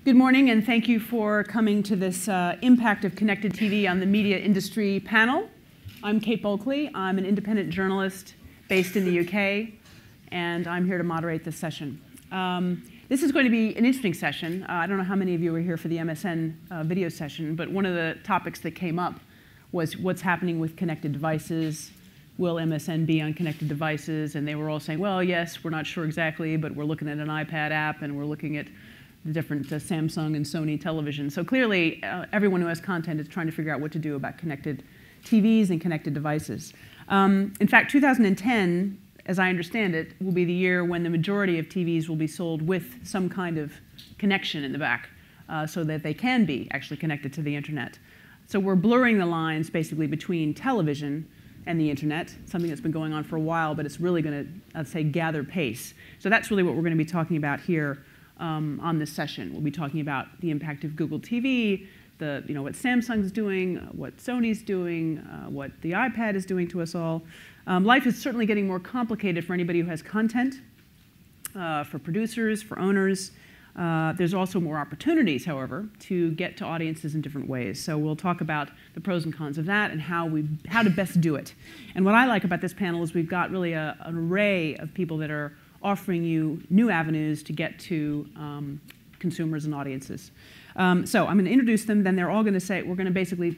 Good morning, and thank you for coming to this Impact of Connected TV on the Media Industry panel. I'm Kate Bulkley. I'm an independent journalist based in the UK, and I'm here to moderate this session. This is going to be an interesting session. I don't know how many of you were here for the MSN video session, but one of the topics that came up was what's happening with connected devices. Will MSN be on connected devices? And they were all saying, well, yes, we're not sure exactly, but we're looking at an iPad app, and we're looking at the different Samsung and Sony television. So clearly, everyone who has content is trying to figure out what to do about connected TVs and connected devices. In fact, 2010, as I understand it, will be the year when the majority of TVs will be sold with some kind of connection in the back so that they can be actually connected to the internet. So we're blurring the lines basically between television and the internet, something that's been going on for a while, but it's really going to, I'd say, gather pace. So that's really what we're going to be talking about here on this session. We'll be talking about the impact of Google TV, what Samsung's doing, what Sony's doing, what the iPad is doing to us all. Life is certainly getting more complicated for anybody who has content, for producers, for owners. There's also more opportunities, however, to get to audiences in different ways. So we'll talk about the pros and cons of that and how to best do it. And what I like about this panel is we've got really an array of people that are offering you new avenues to get to consumers and audiences. So I'm going to introduce them, then they're all going to say, we're going to basically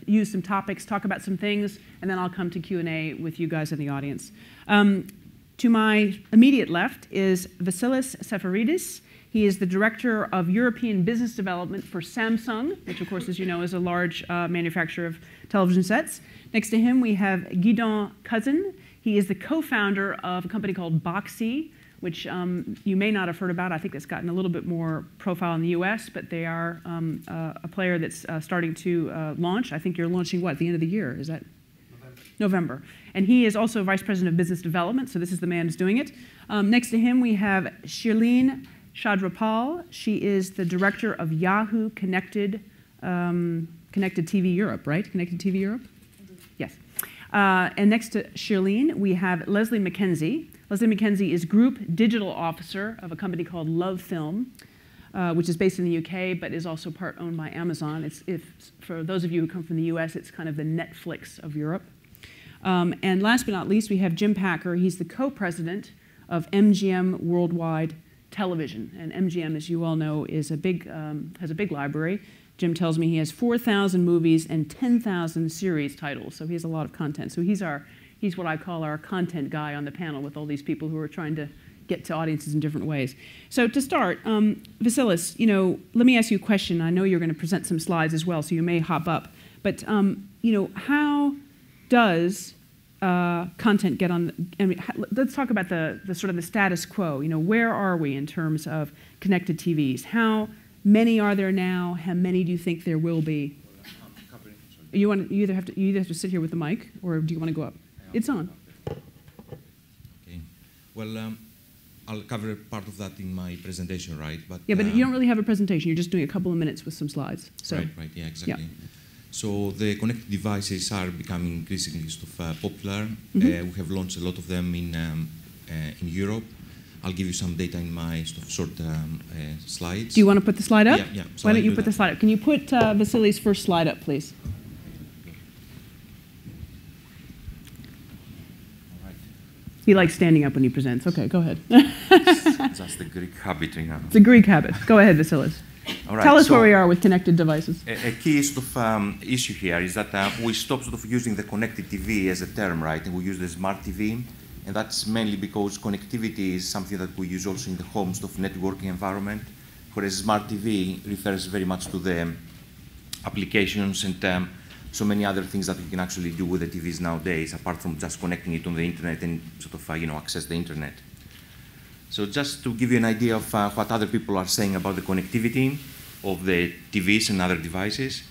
use some topics, talk about some things, and then I'll come to Q&A with you guys in the audience. To my immediate left is Vassilis Seferidis. He is the Director of European Business Development for Samsung, which of course, as you know, is a large manufacturer of television sets. Next to him, we have Gidon Coussin. He is the co-founder of a company called Boxee, which you may not have heard about. I think it's gotten a little bit more profile in the US, but they are a player that's starting to launch. I think you're launching, what, at the end of the year? Is that? November. And he is also Vice President of Business Development, so this is the man who's doing it. Next to him, we have Shirlene Chandrapal. She is the Director of Yahoo Connected TV Europe, right? Connected TV Europe? Yes. And next to Shirlene, we have Lesley Mackenzie. Lesley Mackenzie is Group Digital Officer of a company called Love Film, which is based in the UK, but is also part owned by Amazon. For those of you who come from the US, it's kind of the Netflix of Europe. And last but not least, we have Jim Packer. He's the co-president of MGM Worldwide Television. And MGM, as you all know, is has a big library. Jim tells me he has 4,000 movies and 10,000 series titles, so he has a lot of content. So he's what I call our content guy on the panel with all these people who are trying to get to audiences in different ways. So to start, Vassilis, let me ask you a question. I know you're going to present some slides as well, so you may hop up. But how does content get on? Let's talk about the sort of the status quo. Where are we in terms of connected TVs? How many are there now? How many do you think there will be? You either have to sit here with the mic, or do you want to go up? It's on. Okay. Well, I'll cover part of that in my presentation, right? But yeah, but you don't really have a presentation. You're just doing a couple of minutes with some slides. So. Right. Yeah, exactly. Yeah. So the connected devices are becoming increasingly popular. We have launched a lot of them in Europe. I'll give you some data in my short slides. Do you want to put the slide up? Yeah. So why don't you put the slide up? Can you put Vassili's first slide up, please? All right. He likes standing up when he presents. Okay, go ahead. It's just a Greek habit, It's a Greek habit. Go ahead, Vassilis. All right, Tell us where we are with connected devices. A key issue here is that we stopped using the connected TV as a term, right? And we use the smart TV. And that's mainly because connectivity is something that we use also in the home networking environment, whereas smart TV refers very much to the applications and so many other things that you can actually do with the TVs nowadays, apart from just connecting it on the internet and access the internet. So just to give you an idea of what other people are saying about the connectivity of the TVs and other devices,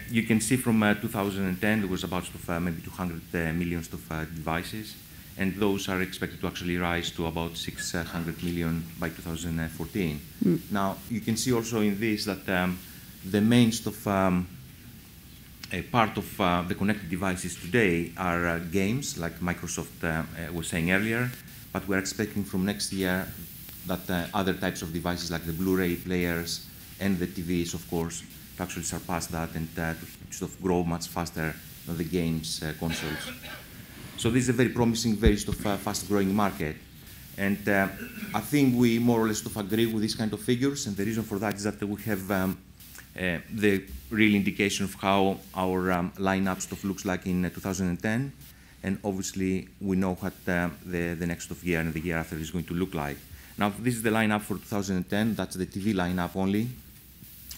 you can see from 2010 there was about maybe 200 million devices. And those are expected to actually rise to about 600 million by 2014. Now, you can see also in this that the main part of the connected devices today are games, like Microsoft was saying earlier, but we're expecting from next year that other types of devices like the Blu-ray players and the TVs, of course, to actually surpass that and to sort of grow much faster than the games consoles. So this is a very promising, very sort of fast-growing market. And I think we more or less sort of agree with these kind of figures, and the reason for that is that we have the real indication of how our lineup sort of looks like in 2010, and obviously we know what the next of year and the year after is going to look like. Now, this is the lineup for 2010. That's the TV lineup only.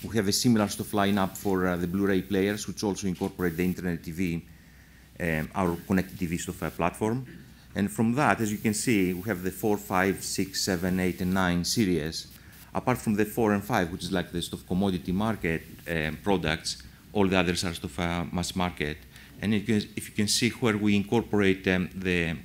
We have a similar sort of lineup for the Blu-ray players, which also incorporate the Internet TV, our connected TV sort of platform. And from that, as you can see, we have the 4, 5, 6, 7, 8, and 9 series. Apart from the 4 and 5, which is like the sort of commodity market products, all the others are sort of mass market. And if you can see where we incorporate the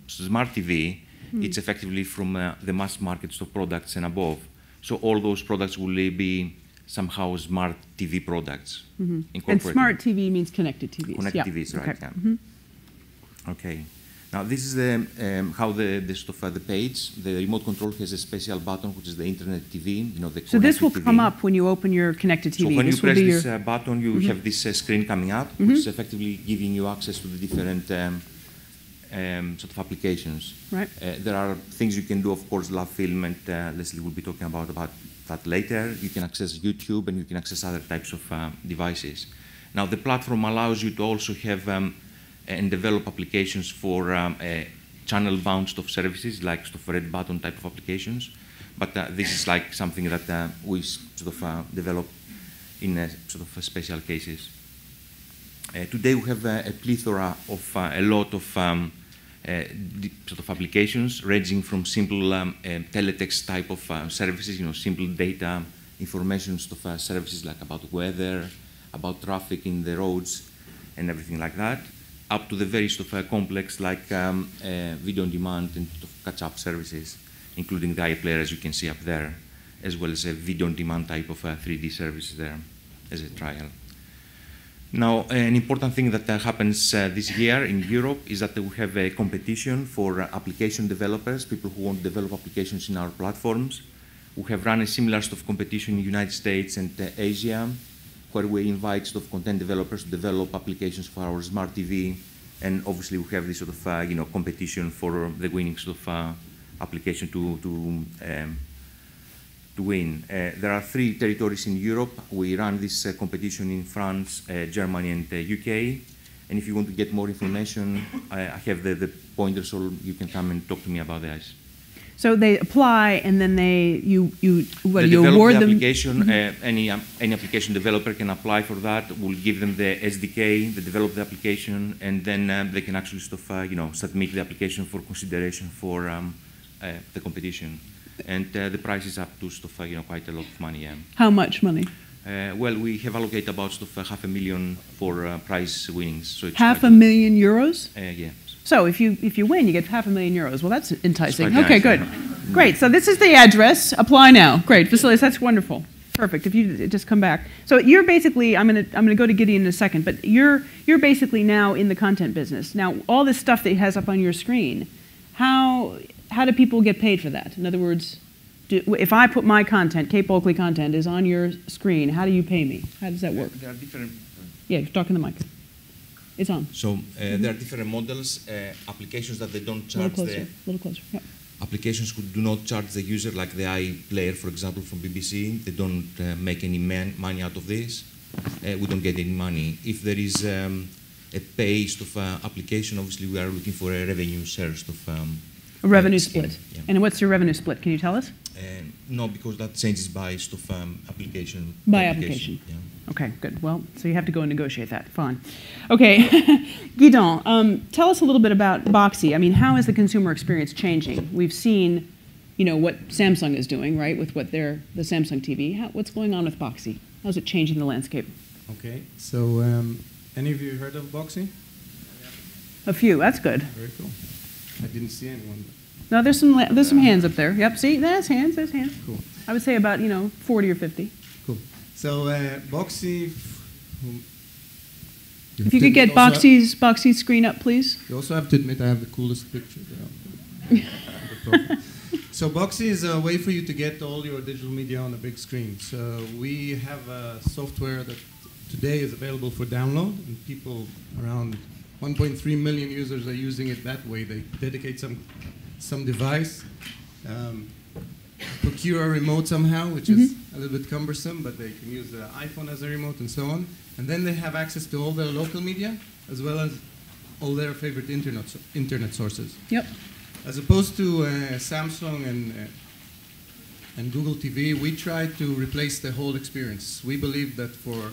smart TV, it's effectively from the mass market sort of products and above. So all those products will be somehow smart TV products. And smart TV means connected TVs. Connected TVs, right? Okay. Yeah. Okay. Now this is how the page. The remote control has a special button, which is the Internet TV. You know, the so this will TV. come up when you open your connected TV. So when you press this button, you have this screen coming up, which is effectively giving you access to the different sort of applications. Right. There are things you can do, of course, Love Film, and Lesley will be talking about that later. You can access YouTube, and you can access other types of devices. Now the platform allows you to also have and develop applications for channel-bound sort of services, like sort of red button type of applications. But this is like something that we sort of develop in sort of special cases. Today we have a plethora of a lot of sort of applications, ranging from simple teletext type of services, you know, simple data information sort of services like about weather, about traffic in the roads, and everything like that, up to the very sort of complex like video on demand and sort of catch-up services, including the iPlayer, as you can see up there, as well as a video on demand type of 3D services there as a trial. Now, an important thing that happens this year in Europe is that we have a competition for application developers, people who want to develop applications in our platforms. We have run a similar sort of competition in the United States and Asia, where we invite sort of content developers to develop applications for our smart TV, and obviously we have this sort of competition for the winning sort of application to win. There are 3 territories in Europe. We run this competition in France, Germany, and UK. And if you want to get more information, I have the pointer, so you can come and talk to me about this. So they apply, and then you award them. Application. Any application developer can apply for that. We'll give them the SDK, they develop the application, and then they can actually sort of, submit the application for consideration for the competition. And the price is up to sort of, quite a lot of money. How much money? Well, we have allocated about sort of $500,000 for prize winnings. So it's €500,000 euros? Yeah. So if you win, you get €500,000. Well, that's enticing. Okay, good. Great. So this is the address. Apply now. Great. Vassilis, that's wonderful. Perfect. If you just come back. So you're basically, I'm gonna go to Gidon in a second, but you're basically now in the content business. Now, all this stuff that he has up on your screen, how do people get paid for that? In other words, if I put my content, Kate Bulkley content, is on your screen, how do you pay me? How does that work? There are different. Yeah, talk in the mic. It's on. So there are different models, applications that they don't charge a little closer. Yep. Applications who do not charge the user, like the iPlayer, for example, from BBC. They don't make any money out of this. We don't get any money. If there is a pay sort of application, obviously we are looking for a revenue share sort of a revenue split. Yeah. And what's your revenue split? Can you tell us? No, because that changes by sort of application. By application. Yeah. Okay, good. Well, so you have to go and negotiate that. Fine. Okay, Gidon, tell us a little bit about Boxee. I mean, how is the consumer experience changing? We've seen, what Samsung is doing, right, with what the Samsung TV. What's going on with Boxee? How's it changing the landscape? Okay, so any of you heard of Boxee? A few. That's good. Very cool. I didn't see anyone. No, there's some hands up there. Yep. See, there's hands. There's hands. Cool. I would say about 40 or 50. Cool. So Boxee. If you could get Boxee's screen up, please. You also have to admit I have the coolest picture there. So Boxee is a way for you to get all your digital media on a big screen. So we have a software that today is available for download, and people, around 1.3 million users, are using it that way. They dedicate some device, procure a remote somehow, which is a little bit cumbersome, but they can use the iPhone as a remote and so on. And then they have access to all their local media, as well as all their favorite internet sources. Yep. As opposed to Samsung and Google TV, we try to replace the whole experience. We believe that for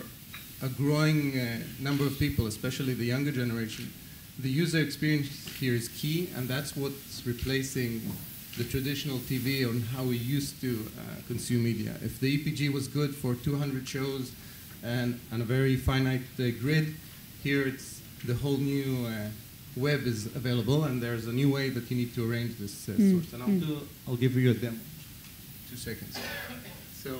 a growing number of people, especially the younger generation, the user experience here is key, and that's what's replacing the traditional TV on how we used to consume media. If the EPG was good for 200 shows and a very finite grid, here it's the whole new web is available, and there's a new way that you need to arrange this source. And I'll give you a demo. 2 seconds. So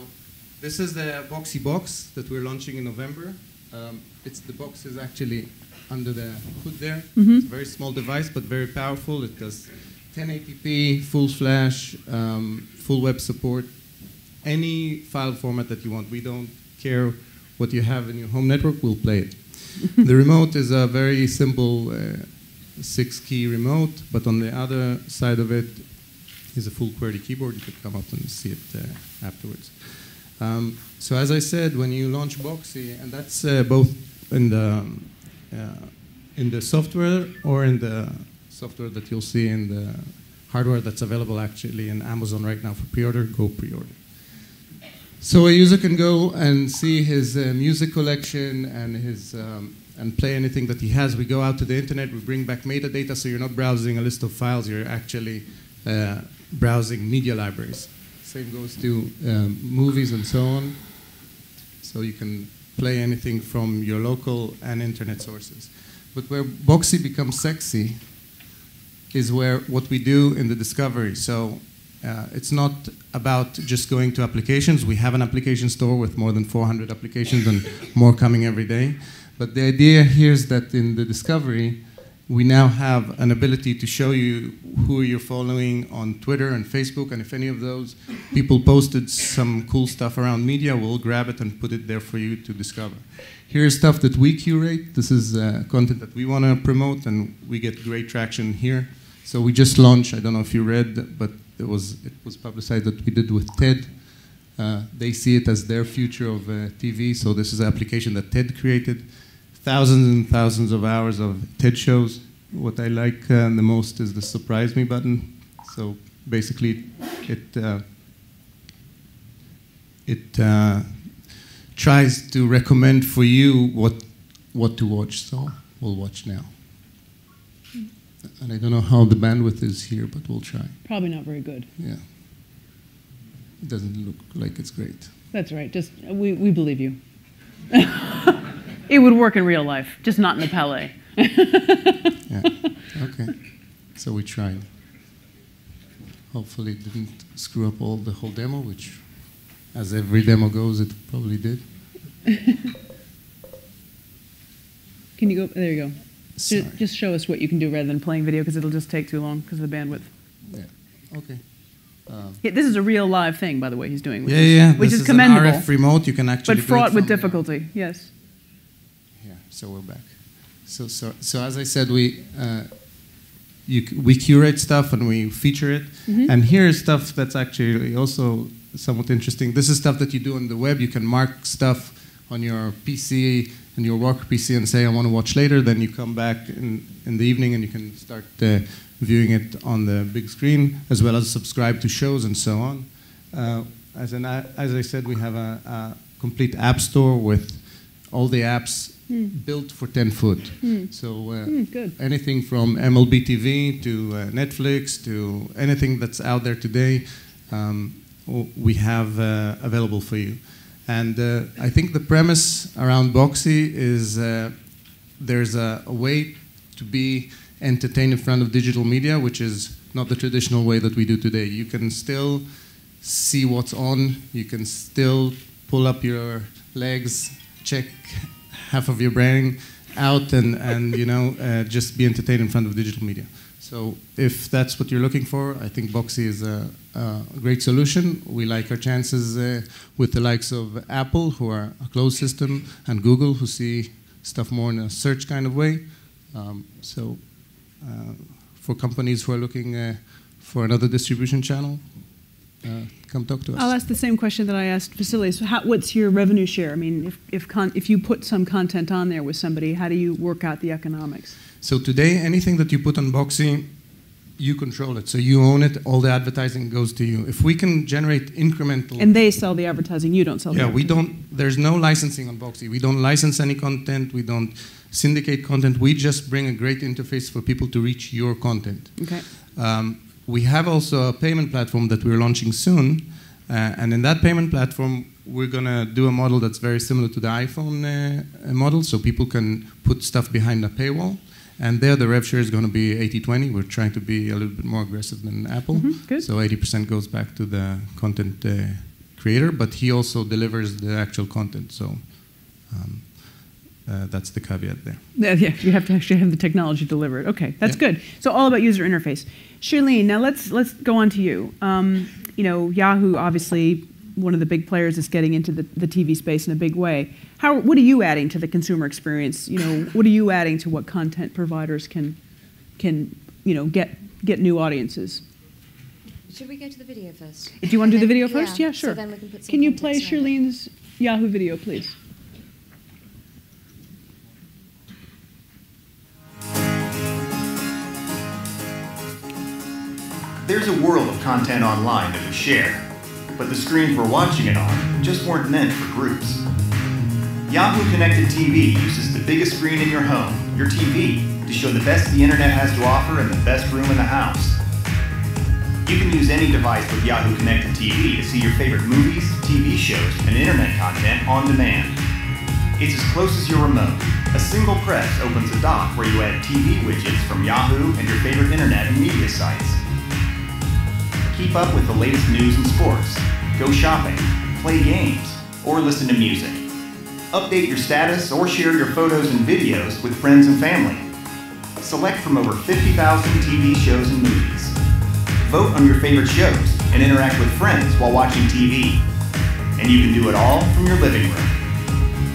this is the Boxee box that we're launching in November. The box is actually under the hood there. It's a very small device, but very powerful. It does 1080p, full flash, full web support, any file format that you want. We don't care what you have in your home network, we'll play it. The remote is a very simple 6-key remote, but on the other side of it is a full QWERTY keyboard. You could come up and see it afterwards. So as I said, when you launch Boxee, and that's both in the software or in the software that you'll see in the hardware that's available actually in Amazon right now for pre-order, go pre-order. So a user can go and see his music collection and his and play anything that he has. We go out to the internet, we bring back metadata, so you're not browsing a list of files, you're actually browsing media libraries. Same goes to movies and so on. So you can play anything from your local and internet sources. But where Boxee becomes sexy is where what we do in the discovery. So it's not about just going to applications. We have an application store with more than 400 applications and more coming every day. But the idea here is that in the discovery, we now have an ability to show you who you're following on Twitter and Facebook, and if any of those people posted some cool stuff around media, we'll grab it and put it there for you to discover. Here's stuff that we curate. This is content that we want to promote, and we get great traction here. So we just launched, I don't know if you read, but it was publicized that we did with TED. They see it as their future of TV, so this is an application that TED created. Thousands and thousands of hours of TED shows. What I like the most is the surprise me button. So basically, it tries to recommend for you what to watch. So we'll watch now. And I don't know how the bandwidth is here, but we'll try. Probably not very good. Yeah. It doesn't look like it's great. That's right. Just we believe you. It would work in real life, just not in the Palais. Yeah. Okay. So we tried. Hopefully it didn't screw up the whole demo, which, as every demo goes, it probably did. Can you go? There you go. Just show us what you can do rather than playing video, because it'll just take too long because of the bandwidth. Yeah. Okay. Yeah, this is a real live thing, by the way, he's doing. Which is commendable. An RF remote. You can actually. But fraught with difficulty. Yes. Yeah. So we're back. So as I said, we curate stuff and we feature it. And here is stuff that's actually also somewhat interesting. This is stuff that you do on the web. You can mark stuff on your PC and your work PC and say, I want to watch later. Then you come back in the evening and you can start viewing it on the big screen, as well as subscribe to shows and so on. As I said, we have a complete app store with all the apps built for 10 foot. So anything from MLB TV to Netflix to anything that's out there today, we have available for you. And I think the premise around Boxee is there's a way to be entertained in front of digital media, which is not the traditional way that we do today. You can still see what's on. You can still pull up your legs, check half of your brain out, and just be entertained in front of digital media. So if that's what you're looking for, I think Boxee is a great solution. We like our chances with the likes of Apple, who are a closed system, and Google, who see stuff more in a search kind of way. For companies who are looking for another distribution channel, come talk to us. I'll ask the same question that I asked Vassilis. What's your revenue share? I mean, if you put some content on there with somebody, how do you work out the economics? So today, anything that you put on Boxee, you control it. So you own it. All the advertising goes to you. If we can generate incremental... And they sell the advertising. You don't sell the advertising. Yeah, we don't... There's no licensing on Boxee. We don't license any content. We don't syndicate content. We just bring a great interface for people to reach your content. Okay. We have also a payment platform that we're launching soon. And in that payment platform, we're going to do a model that's very similar to the iPhone model. So people can put stuff behind a paywall. And there, the rev share is going to be 80-20. We're trying to be a little bit more aggressive than Apple. Good. So 80% goes back to the content creator, but he also delivers the actual content. So that's the caveat there. Yeah, you have to actually have the technology delivered. Okay, that's good. So all about user interface. Shirlene, now let's go on to you. You know, Yahoo, obviously, one of the big players is getting into the TV space in a big way. What are you adding to the consumer experience? You know, what are you adding to what content providers can get new audiences? Should we go to the video first? Do you want to do the video first? Yeah, sure. So then we can put some Can you play context around it. Shirlene's Yahoo video, please? There's a world of content online that we share, but the screens we're watching it on just weren't meant for groups. Yahoo Connected TV uses the biggest screen in your home, your TV, to show the best the internet has to offer in the best room in the house. You can use any device with Yahoo Connected TV to see your favorite movies, TV shows, and internet content on demand. It's as close as your remote. A single press opens a dock where you add TV widgets from Yahoo and your favorite internet and media sites. Keep up with the latest news and sports, go shopping, play games, or listen to music. Update your status or share your photos and videos with friends and family. Select from over 50,000 TV shows and movies. Vote on your favorite shows and interact with friends while watching TV. And you can do it all from your living room.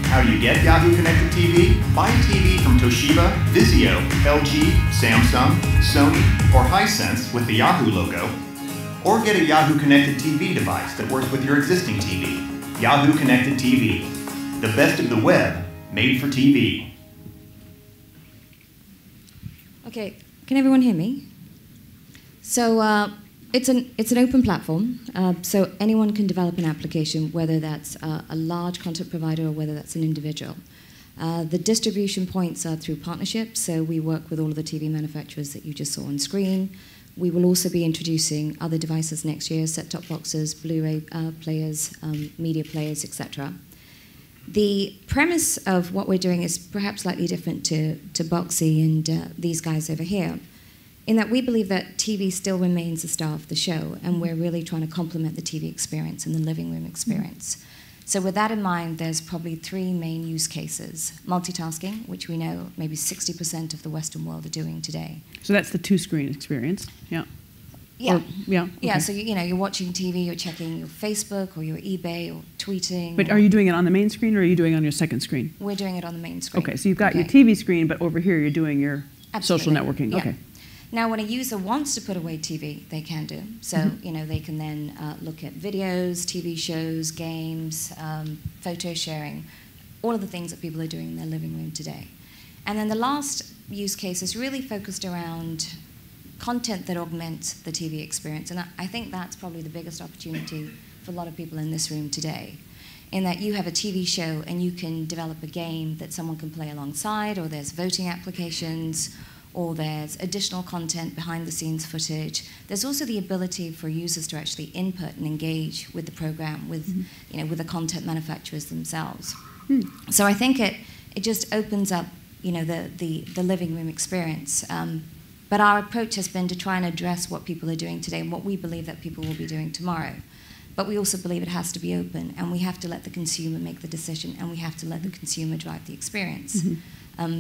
How do you get Yahoo Connected TV? Buy a TV from Toshiba, Vizio, LG, Samsung, Sony, or Hisense with the Yahoo logo, or get a Yahoo Connected TV device that works with your existing TV. Yahoo Connected TV. The best of the web, made for TV. Okay, can everyone hear me? So it's an open platform, so anyone can develop an application, whether that's a large content provider or whether that's an individual. The distribution points are through partnerships, so we work with all of the TV manufacturers that you just saw on screen. We will also be introducing other devices next year, set-top boxes, Blu-ray players, media players, etc. The premise of what we're doing is perhaps slightly different to Boxee and these guys over here, in that we believe that TV still remains the star of the show, and we're really trying to complement the TV experience and the living room experience. So with that in mind, there's probably three main use cases. Multitasking, which we know maybe 60% of the Western world are doing today. So that's the two-screen experience, yeah. Yeah. Okay. Yeah, so you're watching TV, you're checking your Facebook or your eBay or tweeting. But are you doing it on the main screen or are you doing it on your second screen? We're doing it on the main screen. Okay, so you've got your TV screen, but over here you're doing your social networking. Yeah. Okay. Now, when a user wants to put away TV, they can do. So, they can then look at videos, TV shows, games, photo sharing, all of the things that people are doing in their living room today. And then the last use case is really focused around content that augments the TV experience. And I think that's probably the biggest opportunity for a lot of people in this room today, in that you have a TV show and you can develop a game that someone can play alongside, or there's voting applications, or there's additional content, behind-the-scenes footage. There's also the ability for users to actually input and engage with the program, with, with the content manufacturers themselves. So I think it just opens up, the living room experience. But our approach has been to try and address what people are doing today and what we believe that people will be doing tomorrow. But we also believe it has to be open, and we have to let the consumer make the decision, and we have to let the consumer drive the experience.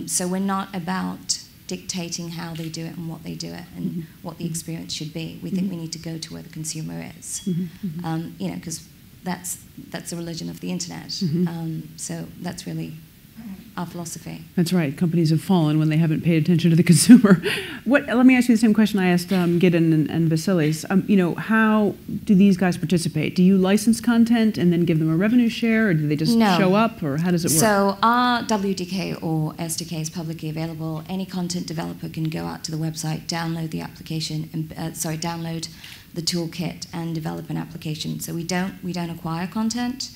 So we're not about dictating how they do it and what they do it and what the experience should be. We think we need to go to where the consumer is, you know, because that's the religion of the internet. So that's really our philosophy. That's right. Companies have fallen when they haven't paid attention to the consumer. Let me ask you the same question I asked Gidon and Vassilis. You know, how do these guys participate? Do you license content and then give them a revenue share, or do they just show up, or how does it work? So our WDK or SDK is publicly available. Any content developer can go out to the website, download the application, and download the toolkit and develop an application. So we don't acquire content.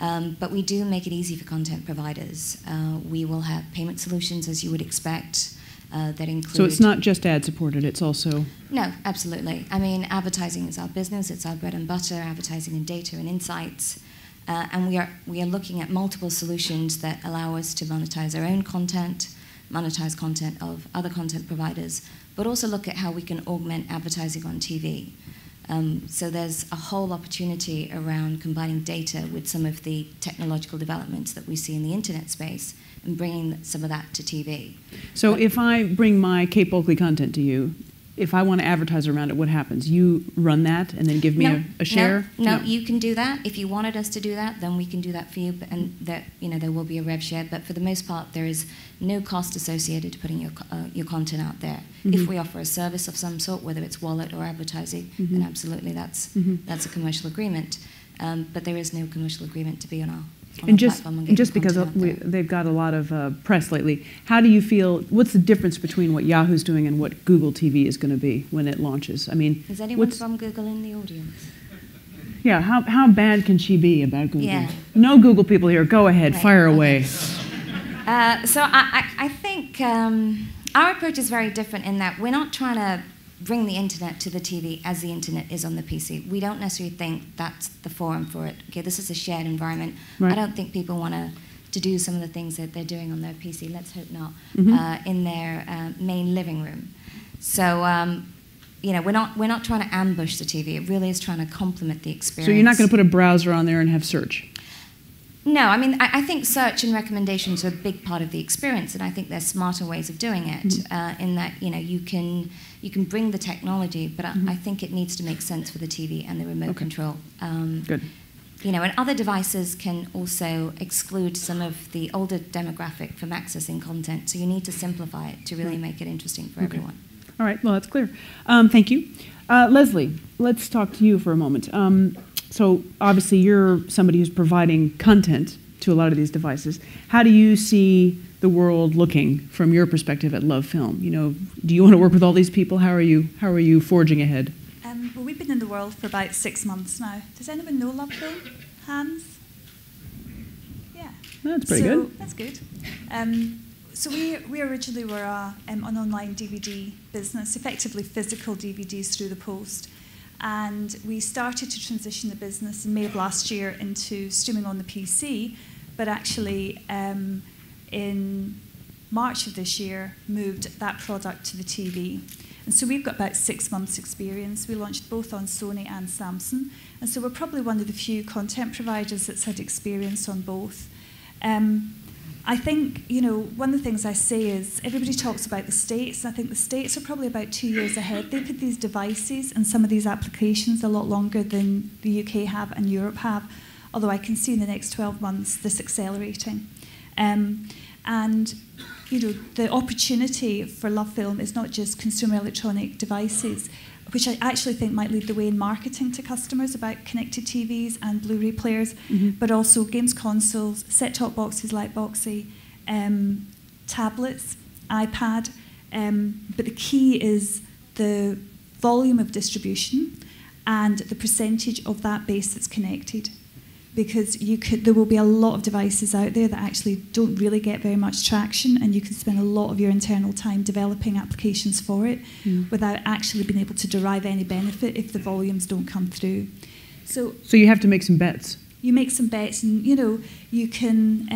But we do make it easy for content providers. We will have payment solutions, as you would expect, that include... So it's not just ad-supported, it's also... No, absolutely. I mean, advertising is our business, it's our bread and butter, advertising and data and insights. And we are looking at multiple solutions that allow us to monetize our own content, monetize content of other content providers, but also look at how we can augment advertising on TV. So there's a whole opportunity around combining data with some of the technological developments that we see in the internet space and bringing some of that to TV. So if I bring my Kate Bulkley content to you, if I want to advertise around it, what happens? You run that and then give me a share? No, you can do that. If you wanted us to do that, then we can do that for you, and that, you know, there will be a rev share. But for the most part, there is no cost associated to putting your content out there. If we offer a service of some sort, whether it's wallet or advertising, then absolutely that's a commercial agreement. But there is no commercial agreement to be on our platform. And just because they've got a lot of press lately, how do you feel, what's the difference between what Yahoo's doing and what Google TV is going to be when it launches? I mean, is anyone from Google in the audience? Yeah, how bad can she be about Google? Yeah. No Google people here. Go ahead, fire away. So I think our approach is very different in that we're not trying to bring the internet to the TV as the internet is on the PC. We don't necessarily think that's the forum for it. Okay, this is a shared environment. Right. I don't think people want to do some of the things that they're doing on their PC, let's hope not, in their main living room. So, you know, we're not trying to ambush the TV. It really is trying to complement the experience. So you're not going to put a browser on there and have search? No, I mean, I think search and recommendations are a big part of the experience, and I think there's smarter ways of doing it. In that, you know, you can bring the technology, but I think it needs to make sense for the TV and the remote control. Good. You know, and other devices can also exclude some of the older demographic from accessing content. So you need to simplify it to really make it interesting for everyone. All right. Well, that's clear. Thank you, Lesley. Let's talk to you for a moment. So obviously you're somebody who's providing content to a lot of these devices. How do you see the world looking from your perspective at Love Film? You know, do you want to work with all these people? How are you forging ahead? Well, we've been in the world for about 6 months now. Does anyone know Love Film? Hands? Yeah. That's pretty good. That's good. So we originally were an online DVD business, effectively physical DVDs through the post. And we started to transition the business in May of last year into streaming on the PC, but actually in March of this year moved that product to the TV. And so we've got about 6 months experience. We launched both on Sony and Samsung. And so we're probably one of the few content providers that's had experience on both. I think, you know, one of the things I say is everybody talks about the States. I think the States are probably about 2 years ahead. They've had these devices and some of these applications a lot longer than the UK have and Europe have, although I can see in the next 12 months this accelerating. And, you know, the opportunity for Love Film is not just consumer electronic devices, which I actually think might lead the way in marketing to customers about connected TVs and Blu-ray players, but also games consoles, set-top boxes like Boxee, tablets, iPad. But the key is the volume of distribution and the percentage of that base that's connected. Because there will be a lot of devices out there that actually don't really get very much traction, and you can spend a lot of your internal time developing applications for it without actually being able to derive any benefit if the volumes don't come through. So you have to make some bets. You make some bets, and you know you can't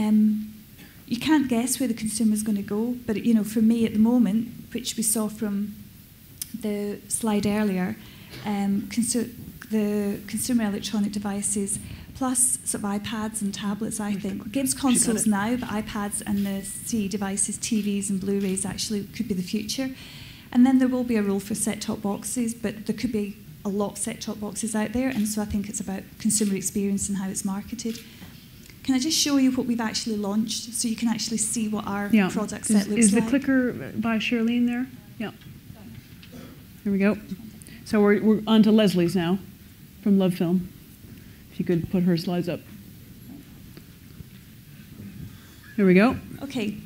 guess where the consumer's going to go. But you know, for me at the moment, which we saw from the slide earlier, the consumer electronic devices plus sort of iPads and tablets, I think. Games consoles now, but iPads and the CE devices, TVs and Blu-rays actually could be the future. And then there will be a role for set-top boxes, but there could be a lot of set-top boxes out there, and so I think it's about consumer experience and how it's marketed. Can I just show you what we've actually launched so you can actually see what our product set looks like? Is the clicker by Shirlene there? Yeah. There we go. So we're on to Lesley's now from Love Film. If you could put her slides up. Here we go. Okay.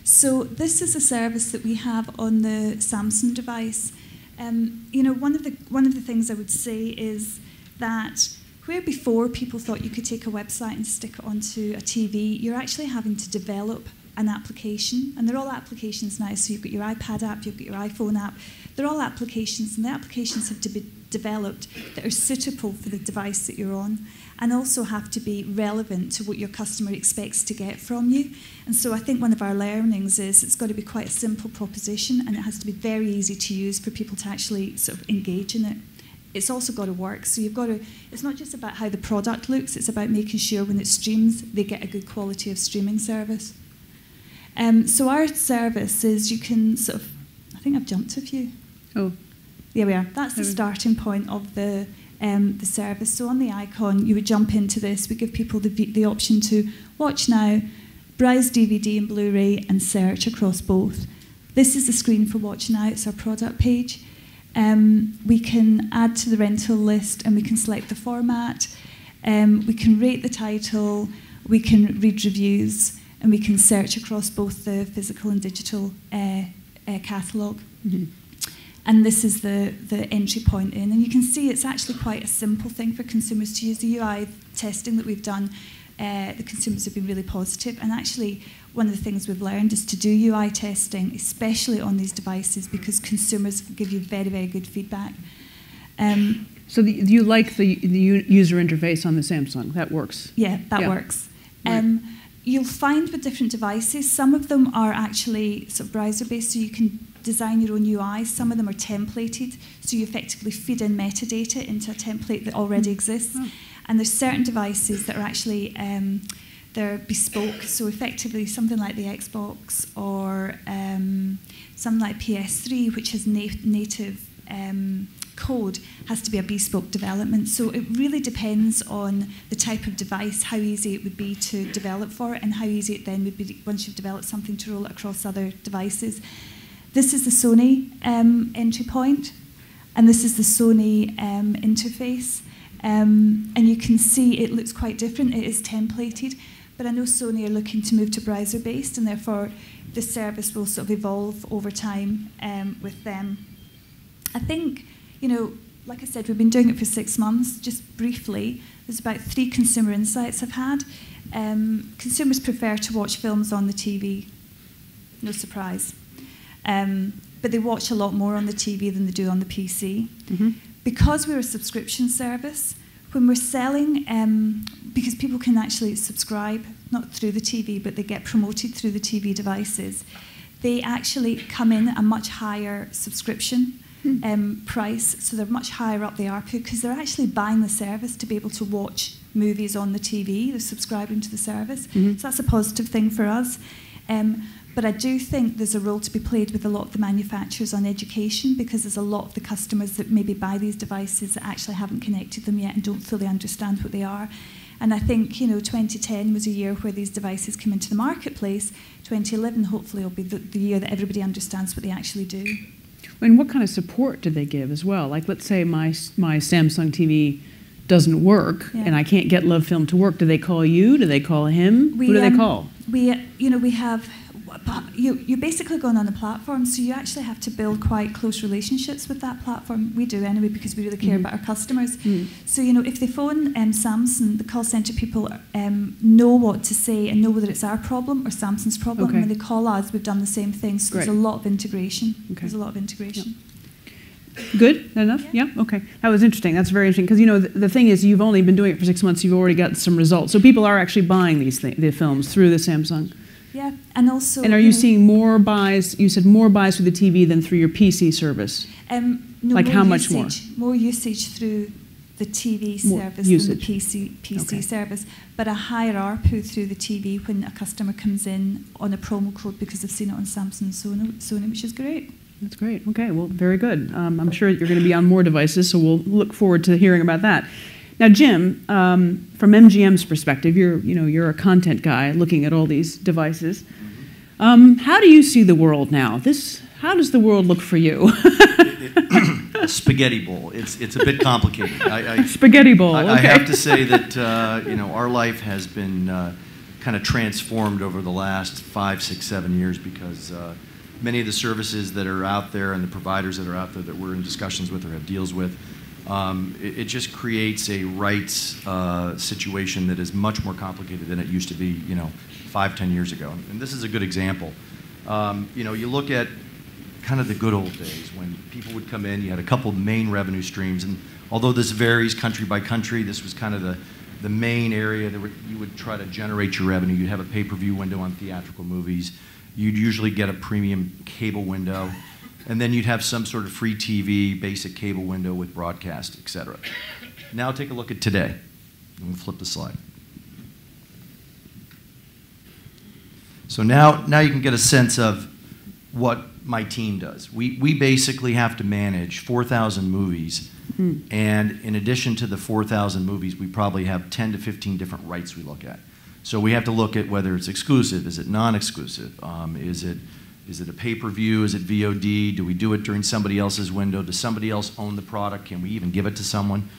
So this is a service that we have on the Samsung device. You know, one of the things I would say is that where before people thought you could take a website and stick it onto a TV, you're actually having to develop an application, and they're all applications now. So you've got your iPad app, you've got your iPhone app. They're all applications, and the applications have to be developed that are suitable for the device that you're on, and also have to be relevant to what your customer expects to get from you. And so I think one of our learnings is it's got to be quite a simple proposition, and it has to be very easy to use for people to actually sort of engage in it. It's also got to work. So you've got to, it's not just about how the product looks, it's about making sure when it streams, they get a good quality of streaming service. So our service is you can sort of, I think I've jumped a few. Oh. There we are. That's the starting point of the service. So on the icon, you would jump into this. We give people the option to watch now, browse DVD and Blu-ray, and search across both. This is the screen for watch now. It's our product page. We can add to the rental list, and we can select the format. We can rate the title. We can read reviews, and we can search across both the physical and digital catalogue. Mm-hmm. And this is the entry point in. And you can see it's actually quite a simple thing for consumers to use. The UI testing that we've done, the consumers have been really positive. And actually, one of the things we've learned is to do UI testing, especially on these devices, because consumers give you very, very good feedback. So you like the user interface on the Samsung? That works? Yeah, that works. Right. You'll find with different devices, some of them are actually sort of browser-based, so you can design your own UI. Some of them are templated, so you effectively feed in metadata into a template that already exists. Oh. And there's certain devices that are actually they're bespoke, so effectively something like the Xbox or something like PS3, which has native code, has to be a bespoke development. So it really depends on the type of device, how easy it would be to develop for it, and how easy it then would be once you've developed something to roll it across other devices. This is the Sony entry point, and this is the Sony interface. And you can see it looks quite different. It is templated, but I know Sony are looking to move to browser-based, and therefore the service will sort of evolve over time with them. I think, you know, like I said, we've been doing it for 6 months. Just briefly, there's about 3 consumer insights I've had. Consumers prefer to watch films on the TV. No surprise. But they watch a lot more on the TV than they do on the PC. Mm-hmm. Because we're a subscription service, when we're selling, because people can actually subscribe, not through the TV, but they get promoted through the TV devices, they actually come in at a much higher subscription price, so they're much higher up the ARPU because they're actually buying the service to be able to watch movies on the TV. They're subscribing to the service. Mm-hmm. So that's a positive thing for us. But I do think there's a role to be played with a lot of the manufacturers on education, because there's a lot of the customers that maybe buy these devices that actually haven't connected them yet and don't fully understand what they are. And I think, you know, 2010 was a year where these devices came into the marketplace. 2011 hopefully will be the year that everybody understands what they actually do. And what kind of support do they give as well? Like, let's say my Samsung TV doesn't work, and I can't get Love Film to work. Do they call you? Do they call him? Who do they call? We have. You're basically going on the platform, so you actually have to build quite close relationships with that platform. We do anyway, because we really care about our customers. So, you know, if they phone Samsung, the call centre people know what to say and know whether it's our problem or Samsung's problem. Okay. When they call us, we've done the same thing. So there's a lot of integration. Okay. There's a lot of integration. Yeah. Good enough? Yeah. Okay. That was interesting. That's very interesting, because, you know, the thing is, you've only been doing it for 6 months. You've already got some results. So people are actually buying the films through the Samsung. Yeah, and also. And are you seeing more buys? You said more buys through the TV than through your PC service. No, like how much more? More usage through the TV More service usage. than the PC Okay. service, but a higher ARPU through the TV when a customer comes in on a promo code because they've seen it on Samsung and Sony, which is great. That's great. Okay, well, very good. I'm sure you're going to be on more devices, so we'll look forward to hearing about that. Now, Jim, from MGM's perspective, you're a content guy looking at all these devices. How do you see the world now? How does the world look for you? A spaghetti bowl. It's a bit complicated. Spaghetti bowl. Okay. I have to say that our life has been kind of transformed over the last 5, 6, 7 years because many of the services that are out there and the providers that are out there that we're in discussions with or have deals with, it just creates a rights situation that is much more complicated than it used to be, 5, 10 years ago. And this is a good example. You look at kind of the good old days when people would come in, you had a couple of main revenue streams, and although this varies country by country, this was kind of the main area that you would try to generate your revenue. You'd have a pay-per-view window on theatrical movies. You'd usually get a premium cable window, and then you'd have some sort of free TV, basic cable window with broadcast, etc. Now take a look at today. I'm going to flip the slide. So now you can get a sense of what my team does. We basically have to manage 4,000 movies, and in addition to the 4,000 movies, we probably have 10 to 15 different rights we look at. So we have to look at whether it's exclusive, is it non-exclusive, is it a pay-per-view, is it VOD, do we do it during somebody else's window, does somebody else own the product, can we even give it to someone?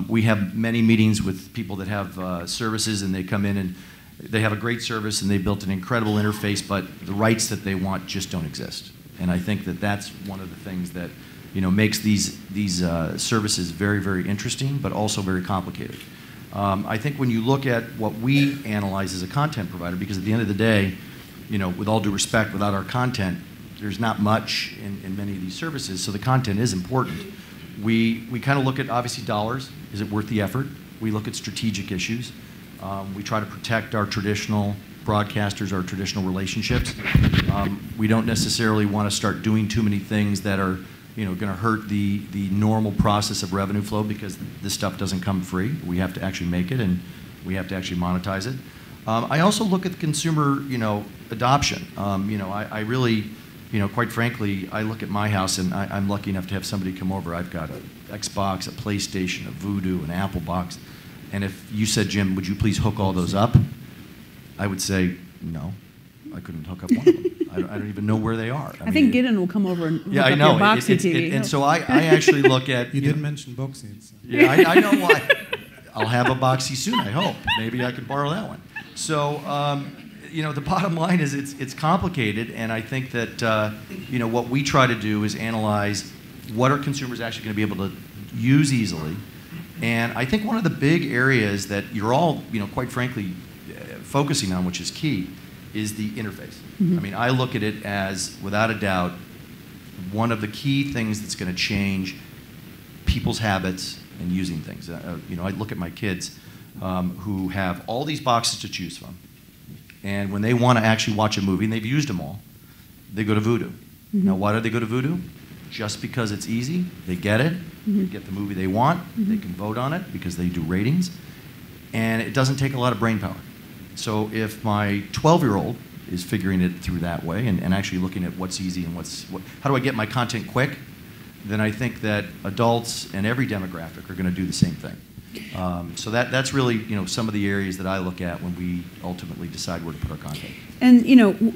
We have many meetings with people that have services, and they come in and they have a great service and they built an incredible interface, but the rights that they want just don't exist. And I think that that's one of the things that makes these services very, very interesting, but also very complicated. I think when you look at what we analyze as a content provider, because at the end of the day, with all due respect, without our content, there's not much in many of these services, so the content is important. We kind of look at, obviously, dollars. Is it worth the effort? We look at strategic issues. We try to protect our traditional broadcasters, our traditional relationships. We don't necessarily want to start doing too many things that are going to hurt the normal process of revenue flow, because this stuff doesn't come free. We have to actually make it, and we have to actually monetize it. I also look at the consumer adoption. I really, quite frankly, I look at my house, and I'm lucky enough to have somebody come over. I've got an Xbox, a PlayStation, a Voodoo, an Apple box. And if you said, Jim, would you please hook all those up? I would say, no, I couldn't hook up one of them. I don't even know where they are. I think Gidon will come over and hook up your Boxee TV. And so I actually look at... You didn't mention Boxee. So. Yeah, I know why. I'll have a Boxee soon, I hope. Maybe I can borrow that one. So, the bottom line is it's complicated, and I think that, what we try to do is analyze what are consumers actually going to be able to use easily. And I think one of the big areas that you're all, quite frankly, focusing on, which is key, is the interface. Mm-hmm. I mean, I look at it as, without a doubt, one of the key things that's going to change people's habits and using things. I look at my kids who have all these boxes to choose from, and when they want to actually watch a movie, and they've used them all, they go to Voodoo. Mm-hmm. Now, why do they go to Voodoo? Just because it's easy, they get it, they get the movie they want, they can vote on it because they do ratings, and it doesn't take a lot of brain power. So if my 12-year-old is figuring it through that way and actually looking at what's easy and how do I get my content quick, then I think that adults and every demographic are going to do the same thing. So that's really some of the areas that I look at when we ultimately decide where to put our content. And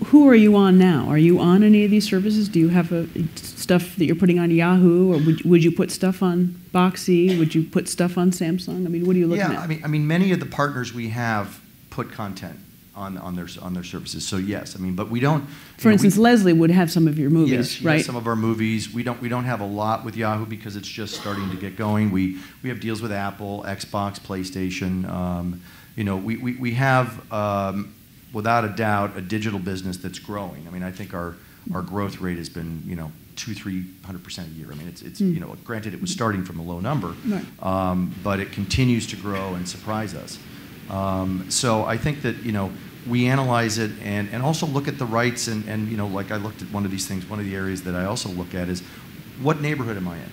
who are you on now? Are you on any of these services? Do you have stuff that you're putting on Yahoo, or would you put stuff on Boxee? Would you put stuff on Samsung? I mean, what are you looking at? Yeah, I mean, many of the partners we have put content on their services. So yes, I mean, but we don't. For instance, Lesley would have some of your movies, yes, right? Yes, some of our movies. We don't have a lot with Yahoo because it's just starting to get going. We have deals with Apple, Xbox, PlayStation. We have without a doubt a digital business that's growing. I mean, I think our growth rate has been 200-300% a year. I mean, it's granted it was starting from a low number, right. But it continues to grow and surprise us. So I think that we analyze it and also look at the rights and like I looked at one of these things. One of the areas that I also look at is what neighborhood am I in?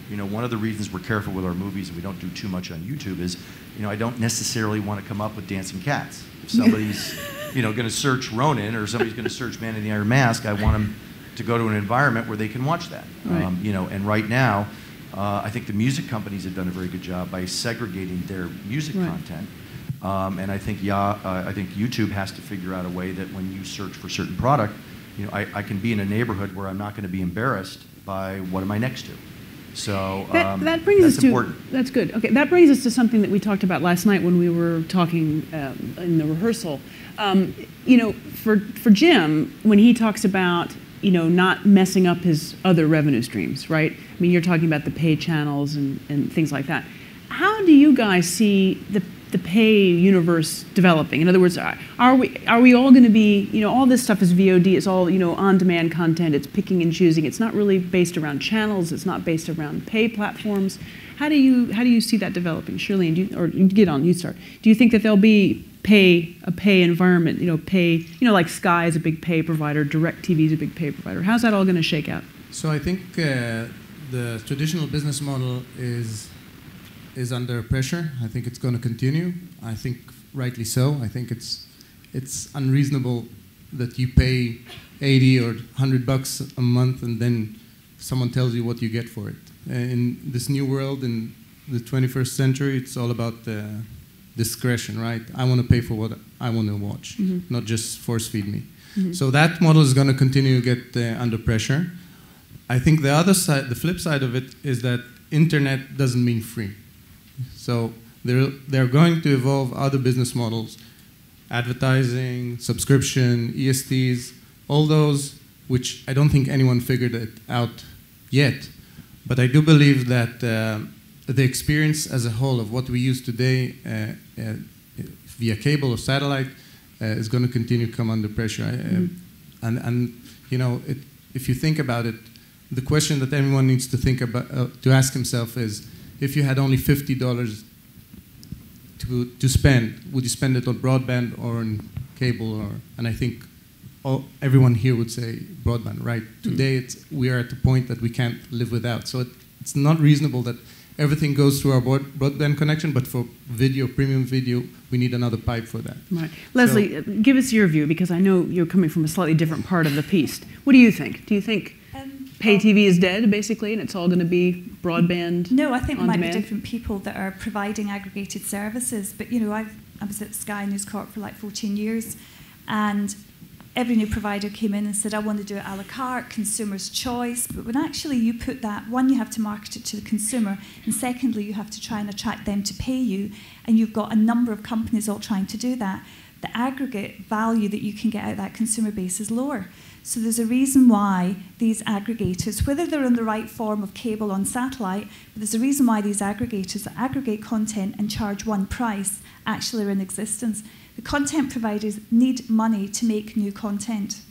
one of the reasons we're careful with our movies and we don't do too much on YouTube is, I don't necessarily want to come up with dancing cats. If somebody's, going to search Ronin or somebody's going to search Man in the Iron Mask, I want them to go to an environment where they can watch that. Right. And right now, I think the music companies have done a very good job by segregating their music content. And I think YouTube has to figure out a way that when you search for certain product, I can be in a neighborhood where I'm not going to be embarrassed by what am I next to. So that brings that's us to important. That's good. Okay, that brings us to something that we talked about last night when we were talking in the rehearsal. For Jim, when he talks about not messing up his other revenue streams, right? I mean, you're talking about the pay channels and things like that. How do you guys see the pay universe developing? In other words, are we all going to be, all this stuff is VOD, it's all, on-demand content, it's picking and choosing, it's not really based around channels, it's not based around pay platforms. How do you see that developing? Shirlene, or Gidon, you start. Do you think that there'll be a pay environment, like Sky is a big pay provider, DirecTV is a big pay provider. How's that all going to shake out? So I think the traditional business model is under pressure. I think it's going to continue. I think rightly so. I think it's unreasonable that you pay 80 or $100 a month and then someone tells you what you get for it. In this new world, in the 21st century, it's all about discretion, right? I want to pay for what I want to watch, not just force feed me. So that model is going to continue to get under pressure. I think the other side, the flip side of it, is that internet doesn't mean free. So they're going to evolve other business models, advertising, subscription, ESTs, all those, which I don't think anyone figured it out yet. But I do believe that the experience as a whole of what we use today via cable or satellite is going to continue to come under pressure. If you think about it, the question that everyone needs to think about, to ask himself is, if you had only $50 to spend, would you spend it on broadband or on cable? And I think everyone here would say broadband, right? Today, we are at the point that we can't live without. So it's not reasonable that everything goes through our broadband connection, but for video, premium video, we need another pipe for that. Right. Lesley, give us your view, because I know you're coming from a slightly different part of the piece. What do you think? Do you think pay TV is dead, basically, and it's all going to be broadband? No, I think there might be demand? different people that are providing aggregated services. But, I was at Sky News Corp for like 14 years, and every new provider came in and said, I want to do it a la carte, consumer's choice. But when actually you put that, one, you have to market it to the consumer, and secondly, you have to try and attract them to pay you, and you've got a number of companies all trying to do that, the aggregate value that you can get out of that consumer base is lower. So there's a reason why these aggregators, whether they're in the right form of cable on satellite, but there's a reason why these aggregators that aggregate content and charge one price actually are in existence. The content providers need money to make new content,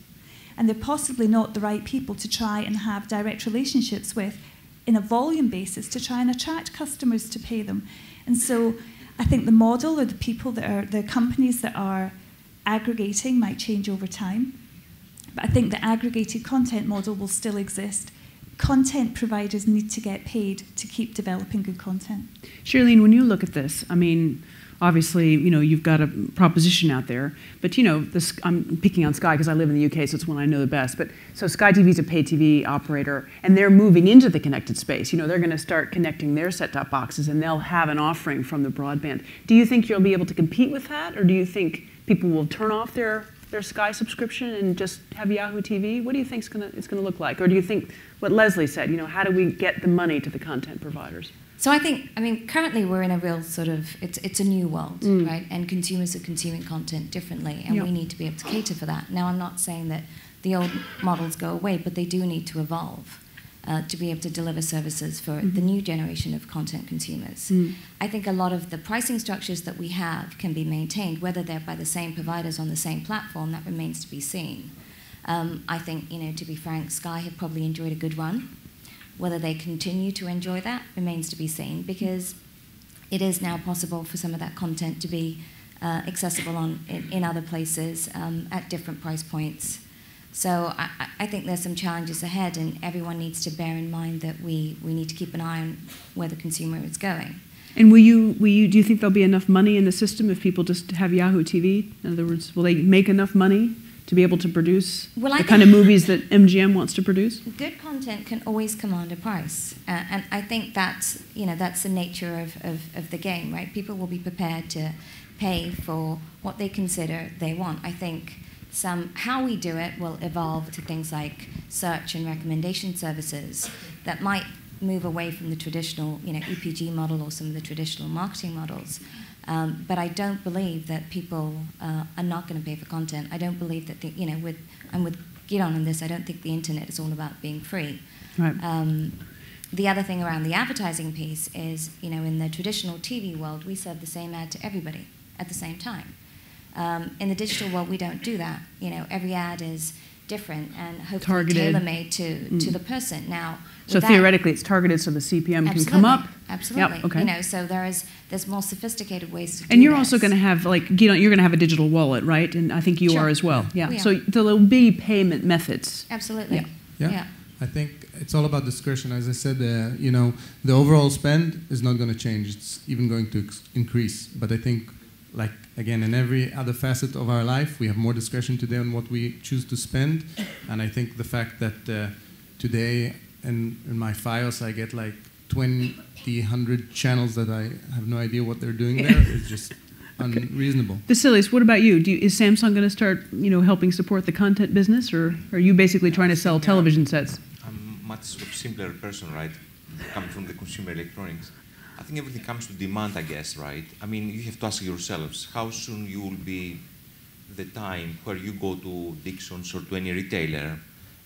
and they're possibly not the right people to try and have direct relationships with in a volume basis to try and attract customers to pay them. And so I think the model or the people that are, the companies that are aggregating might change over time. But I think the aggregated content model will still exist. Content providers need to get paid to keep developing good content. Shirlene, when you look at this, I mean, obviously, you've got a proposition out there, but I'm picking on Sky because I live in the UK, so it's one I know the best. But so Sky TV is a pay TV operator, and they're moving into the connected space. They're going to start connecting their set-top boxes, and they'll have an offering from the broadband. Do you think you'll be able to compete with that, or do you think people will turn off their Sky subscription and just have Yahoo TV? What do you think it's going to look like? Or do you think what Lesley said, how do we get the money to the content providers? So I think, currently we're in a real sort of, it's a new world, right? And consumers are consuming content differently, and we need to be able to cater for that. Now, I'm not saying that the old models go away, but they do need to evolve to be able to deliver services for the new generation of content consumers. I think a lot of the pricing structures that we have can be maintained, whether they're by the same providers on the same platform, that remains to be seen. I think, to be frank, Sky have probably enjoyed a good run. Whether they continue to enjoy that remains to be seen, because it is now possible for some of that content to be accessible in other places at different price points. So I think there's some challenges ahead, and everyone needs to bear in mind that we need to keep an eye on where the consumer is going. And do you think there'll be enough money in the system if people just have Yahoo TV? In other words, will they make enough money to be able to produce the kind of movies that MGM wants to produce? Good content can always command a price, and I think that's the nature of the game, right? People will be prepared to pay for what they consider they want. I think how we do it will evolve to things like search and recommendation services that might move away from the traditional, EPG model or some of the traditional marketing models. But I don't believe that people are not going to pay for content. I don't believe that, I'm with Gidon on this, I don't think the internet is all about being free. Right. The other thing around the advertising piece is, in the traditional TV world, we serve the same ad to everybody at the same time. In the digital world, we don't do that. Every ad is different and hopefully tailor-made to the person. Now, so theoretically, it's targeted so the CPM can come up. Absolutely. Yep, okay. So there's more sophisticated ways to do And you're this. also going to have, like, you're going to have a digital wallet, right? And I think you are as well. Yeah. We So there'll be payment methods. Absolutely. Yeah. I think it's all about discretion. As I said, the overall spend is not going to change. It's even going to increase. But I think, like, again, in every other facet of our life, we have more discretion today on what we choose to spend. And I think the fact that today in my files I get like 100 channels that I have no idea what they're doing there is just unreasonable. Vassilis, what about you? Is Samsung going to start, helping support the content business, or are you basically trying to sell television sets? I'm a much sort of simpler person, right? Coming from the consumer electronics. I think everything comes to demand, I guess, right? I mean, you have to ask yourselves how soon you will be the time where you go to Dixon's or to any retailer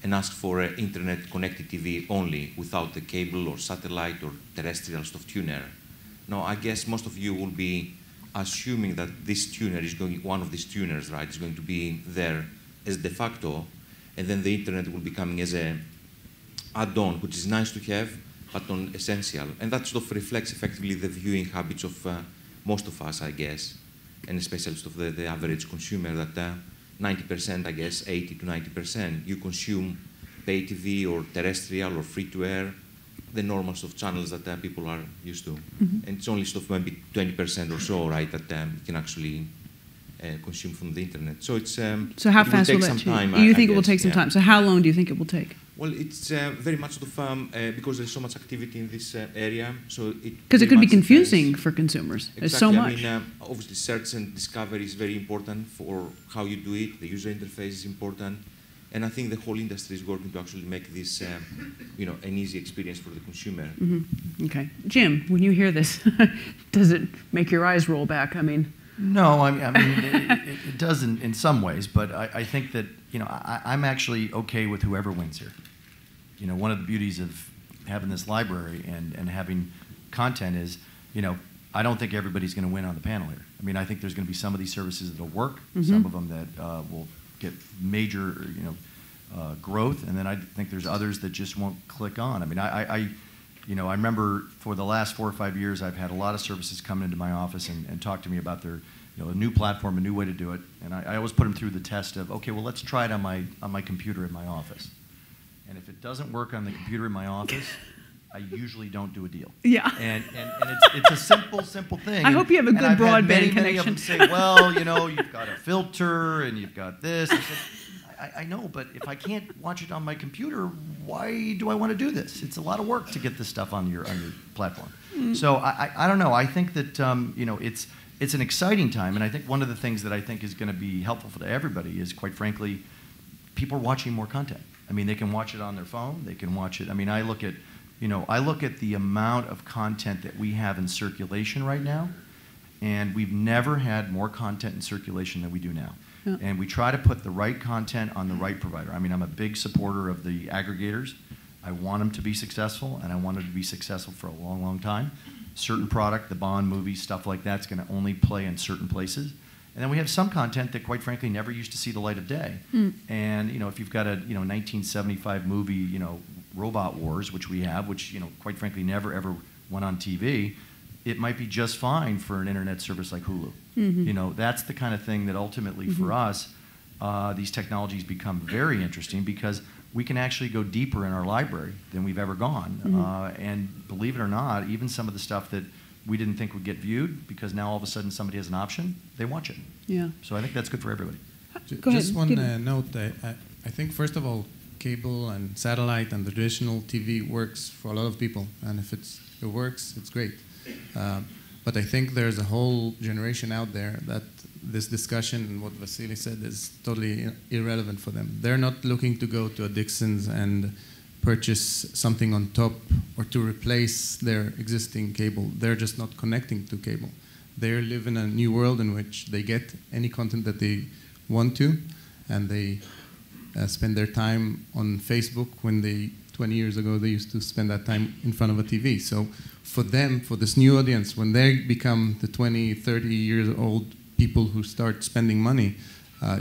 and ask for an internet-connected TV only, without the cable or satellite or terrestrial stuff tuner. Now, I guess most of you will be assuming that this tuner is one of these tuners, right, is going to be there as de facto, and then the internet will be coming as an add-on, which is nice to have, but not essential. And that sort of reflects effectively the viewing habits of most of us, I guess, and especially sort of the average consumer, that 90%, I guess, 80 to 90%, you consume pay TV or terrestrial or free-to-air, the normal sort of channels that people are used to. And it's only sort of maybe 20% or so, right, that you can actually consume from the internet. So it's so how fast will that change? You think it will take some time. So how long do you think it will take? Well, it's very much sort of because there's so much activity in this area. So because it could be confusing for consumers. Exactly. There's so much. I mean, obviously, search and discovery is very important for how you do it. The user interface is important, and I think the whole industry is working to actually make this, an easy experience for the consumer. Okay, Jim, when you hear this, does it make your eyes roll back? I mean. No, I mean it does in some ways, but I think that I'm actually okay with whoever wins here. One of the beauties of having this library and having content is, I don't think everybody's going to win on the panel here. I mean, I think there's going to be some of these services that'll work, some of them that will get major, growth, and then I think there's others that just won't click on. I mean, I remember for the last 4 or 5 years, I've had a lot of services come into my office and talk to me about their, a new platform, a new way to do it. And I always put them through the test of, okay, well, let's try it on my computer in my office. And if it doesn't work on the computer in my office, I usually don't do a deal. Yeah. And it's a simple thing. I hope you have a good broadband connection. Many of them say, well, you've got a filter and you've got this. I know, but if I can't watch it on my computer, why do I want to do this? It's a lot of work to get this stuff on your platform. So I don't know. I think that it's an exciting time, and I think one of the things that I think is going to be helpful for everybody is, quite frankly, people are watching more content. I mean, they can watch it on their phone. They can watch it. I mean, I look at the amount of content that we have in circulation right now, and we've never had more content in circulation than we do now. Yeah. And we try to put the right content on the right provider. I mean, I'm a big supporter of the aggregators. I want them to be successful, and I want them to be successful for a long, long time. Certain product, the Bond movies, stuff like that's going to only play in certain places. And then we have some content that, quite frankly, never used to see the light of day. And if you've got a 1975 movie, Robot Wars, which we have, which quite frankly never ever went on TV, it might be just fine for an internet service like Hulu. That's the kind of thing that ultimately for us, these technologies become very interesting because we can actually go deeper in our library than we've ever gone. And believe it or not, even some of the stuff that we didn't think would get viewed, because now all of a sudden somebody has an option, they watch it. Yeah. So I think that's good for everybody. Go ahead. Just one note. I think, first of all, cable and satellite and the traditional TV works for a lot of people. And if it works, it's great. But I think there's a whole generation out there that this discussion and what Vassilis said is totally irrelevant for them. They're not looking to go to a Dixon's and purchase something on top or to replace their existing cable. They're just not connecting to cable. They live in a new world in which they get any content that they want to, and they spend their time on Facebook when 20 years ago, they used to spend that time in front of a TV. So for them, for this new audience, when they become the 20, 30 years old people who start spending money,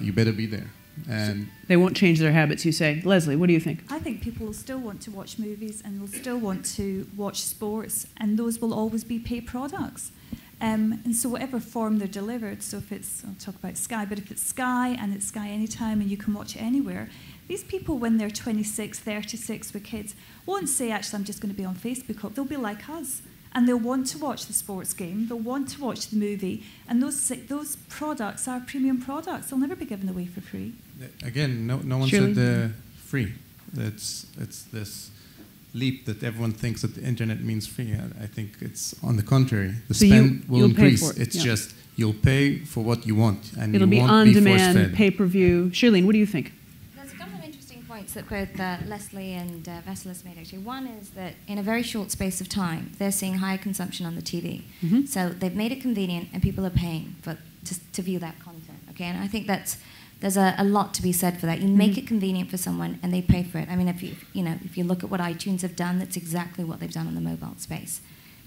you better be there. And they won't change their habits, you say. Lesley, what do you think? I think people will still want to watch movies and will still want to watch sports, and those will always be paid products. And so whatever form they're delivered, so if it's, I'll talk about Sky, but if it's Sky and it's Sky anytime and you can watch it anywhere, these people when they're 26, 36 with kids won't say, actually, I'm just going to be on Facebook. They'll be like us. And they'll want to watch the sports game, they'll want to watch the movie, and those products are premium products. They'll never be given away for free. Again, no one Shirlene? said free. It's this leap that everyone thinks that the internet means free. I think it's on the contrary. The So spend will you'll pay increase. for it, It's yeah. just you'll pay for what you want, and It'll you be won't on be demand, force-fed. pay-per-view. Shirlene, what do you think? There's a couple of interesting points that both Lesley and Vassilis made, actually. One is that in a very short space of time, they're seeing higher consumption on the TV. So they've made it convenient, and people are paying to view that content. Okay, and I think there's a lot to be said for that. You make it convenient for someone, and they pay for it. I mean, if you look at what iTunes have done, that's exactly what they've done in the mobile space.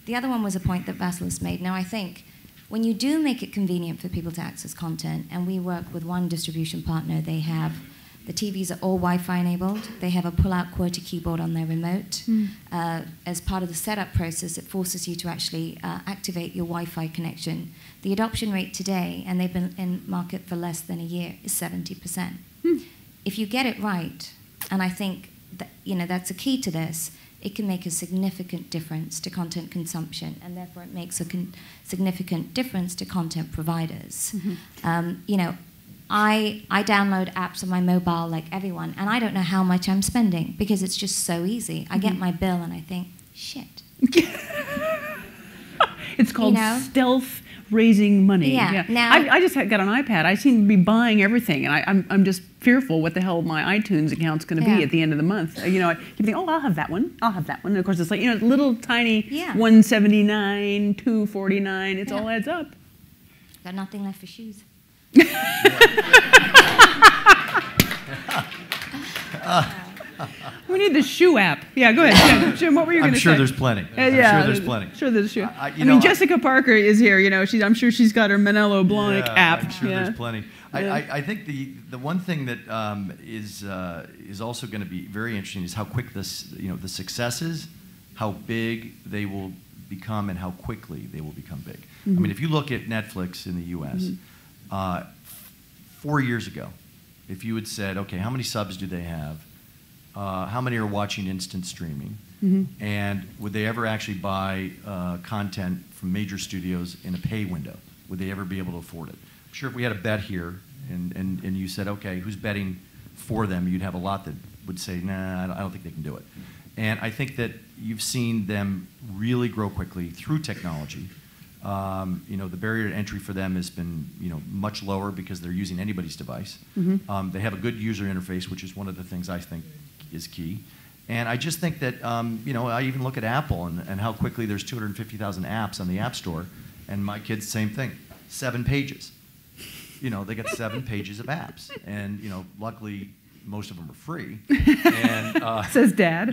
The other one was a point that Vassilis made. Now, I think when you do make it convenient for people to access content, and we work with one distribution partner, they have the TVs are all Wi-Fi enabled. They have a pull-out QWERTY keyboard on their remote. As part of the setup process, it forces you to actually activate your Wi-Fi connection. The adoption rate today, and they've been in market for less than a year, is 70%. If you get it right, and I think that, that's a key to this, it can make a significant difference to content consumption, and therefore it makes a significant difference to content providers. I download apps on my mobile like everyone, and I don't know how much I'm spending because it's just so easy. I get my bill and I think, shit. It's called stealth raising money. Yeah. Now, I just got an iPad. I seem to be buying everything, and I'm just fearful what the hell my iTunes account's going to be at the end of the month. I keep thinking, oh, I'll have that one. I'll have that one. And of course, it's like little tiny $179, $249. It all adds up. Got nothing left for shoes. We need the shoe app. Yeah, go ahead, Jim. What were you going to say? I'm sure there's plenty. I'm sure there's plenty. Sure there's a shoe. Jessica Parker is here. I'm sure she's got her Manello Blahnik app. I'm sure there's plenty. I think the one thing that is also going to be very interesting is how quick the success is, how big they will become, and how quickly they will become big. I mean, if you look at Netflix in the U.S., 4 years ago, if you had said, okay, how many subs do they have? How many are watching instant streaming? And would they ever actually buy content from major studios in a pay window? Would they ever be able to afford it? I'm sure if we had a bet here and you said, okay, who's betting for them, you'd have a lot that would say, nah, I don't think they can do it. And I think that you've seen them really grow quickly through technology. The barrier to entry for them has been, much lower because they're using anybody's device. They have a good user interface, which is one of the things I think is key. And I just think that, I even look at Apple and how quickly there's 250,000 apps on the App Store, and my kids, same thing, 7 pages. They got 7 pages of apps, and luckily most of them are free. And, says Dad.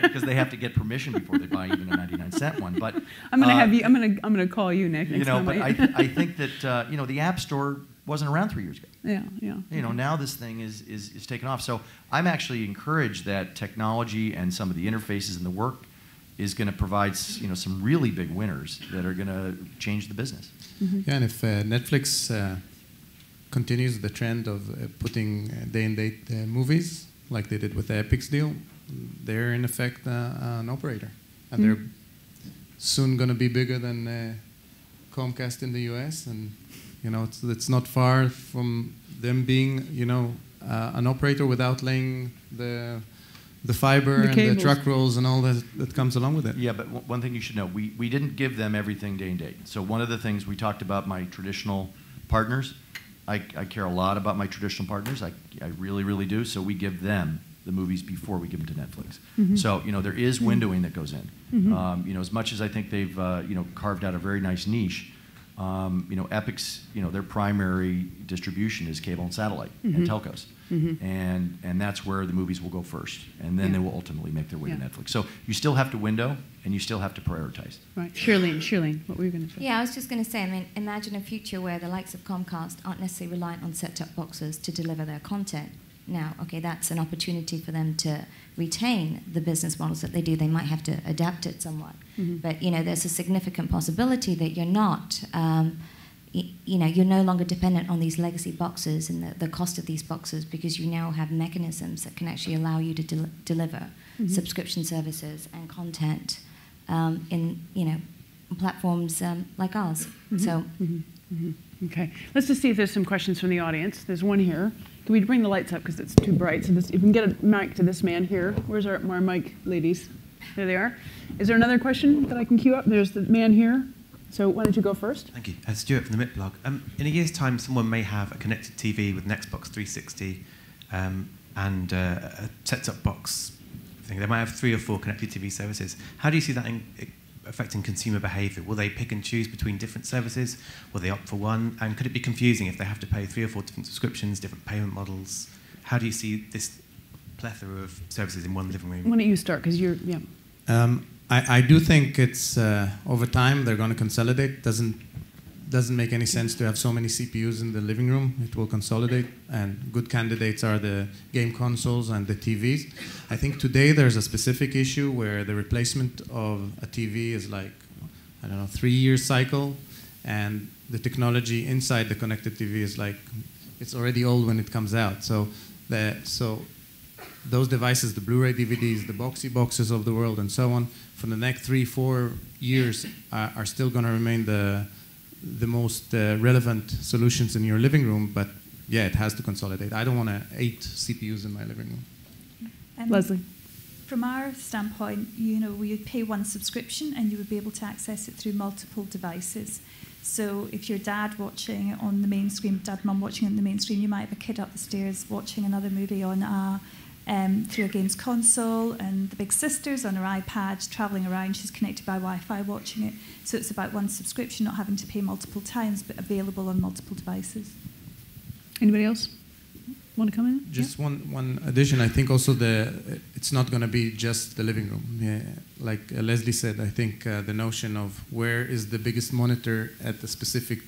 Because they have to get permission before they buy even a 99-cent one. But I'm going to have you. I'm going to call you next time. But I think that the App Store wasn't around 3 years ago. Yeah. Now this thing is taken off. So I'm actually encouraged that technology and some of the interfaces and the work is going to provide some really big winners that are going to change the business. Yeah, and if Netflix continues the trend of putting day-and-date movies, like they did with the Epix deal. They're in effect an operator, and they're soon going to be bigger than Comcast in the U.S. And it's not far from them being an operator without laying the fiber and the truck rolls and all that comes along with it. Yeah, but one thing you should know, we didn't give them everything day and date. So one of the things we talked about, my traditional partners, I care a lot about my traditional partners. I really, really do. So we give them the movies before we give them to Netflix. So there is windowing that goes in. As much as I think they've carved out a very nice niche, Epix, their primary distribution is cable and satellite and telcos. And that's where the movies will go first. And then they will ultimately make their way to Netflix. So you still have to window, and you still have to prioritize. Right. Shirlene, what were you going to say? Yeah, I was just going to say, imagine a future where the likes of Comcast aren't necessarily reliant on set-top boxes to deliver their content. Now, okay, that's an opportunity for them to retain the business models that they do. They might have to adapt it somewhat. But, there's a significant possibility that you're not, you're no longer dependent on these legacy boxes and the cost of these boxes, because you now have mechanisms that can actually allow you to deliver subscription services and content in platforms like ours. So. Okay, let's just see if there's some questions from the audience. There's one here. Can we bring the lights up because it's too bright? So if we can get a mic to this man here. Where's our mic, ladies? There they are. Is there another question that I can queue up? There's the man here. So why don't you go first? Thank you. Stuart from the MIP blog. In a year's time, someone may have a connected TV with an Xbox 360 and a set-top box thing. They might have 3 or 4 connected TV services. How do you see that affecting consumer behaviour? Will they pick and choose between different services? Will they opt for one? And could it be confusing if they have to pay 3 or 4 different subscriptions, different payment models? How do you see this plethora of services in one living room? Why don't you start? Because you're, I do think it's over time they're going to consolidate. Doesn't make any sense to have so many CPUs in the living room. It will consolidate, and good candidates are the game consoles and the TVs. I think today there's a specific issue where the replacement of a TV is like, 3-year cycle, and the technology inside the connected TV is like, it's already old when it comes out. So those devices, the Blu-ray DVDs, the Boxee boxes of the world, and so on, for the next 3-4 years are still going to remain the most relevant solutions in your living room, but yeah, it has to consolidate. I don't want 8 CPUs in my living room. Lesley? From our standpoint, we would pay one subscription and you would be able to access it through multiple devices. So if your dad watching it on the main screen, mum watching it on the main screen, you might have a kid up the stairs watching another movie on through a games console, and the big sister's on her iPad travelling around. She's connected by Wi-Fi watching it. So it's about one subscription, not having to pay multiple times, but available on multiple devices. Anybody else want to come in? Just one addition. I think also it's not going to be just the living room. Yeah, like Lesley said, I think the notion of where is the biggest monitor at the specific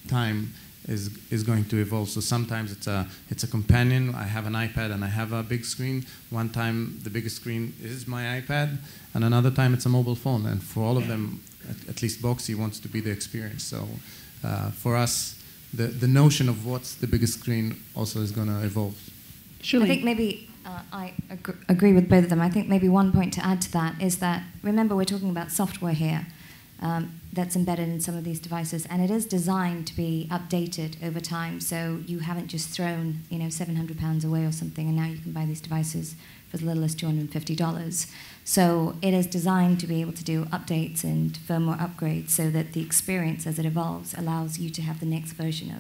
time is going to evolve. So sometimes it's a companion. I have an iPad and I have a big screen. One time the biggest screen is my iPad, and another time it's a mobile phone. And for all of them, at least Boxee wants to be the experience. So for us, the notion of what's the biggest screen also is going to evolve. Shirlene. I think maybe I agree with both of them. I think maybe one point to add to that is that, remember, we're talking about software here. That's embedded in some of these devices, and it is designed to be updated over time. So you haven't just thrown, £700 away or something, and now you can buy these devices for as little as $250. So it is designed to be able to do updates and firmware upgrades, so that the experience as it evolves allows you to have the next version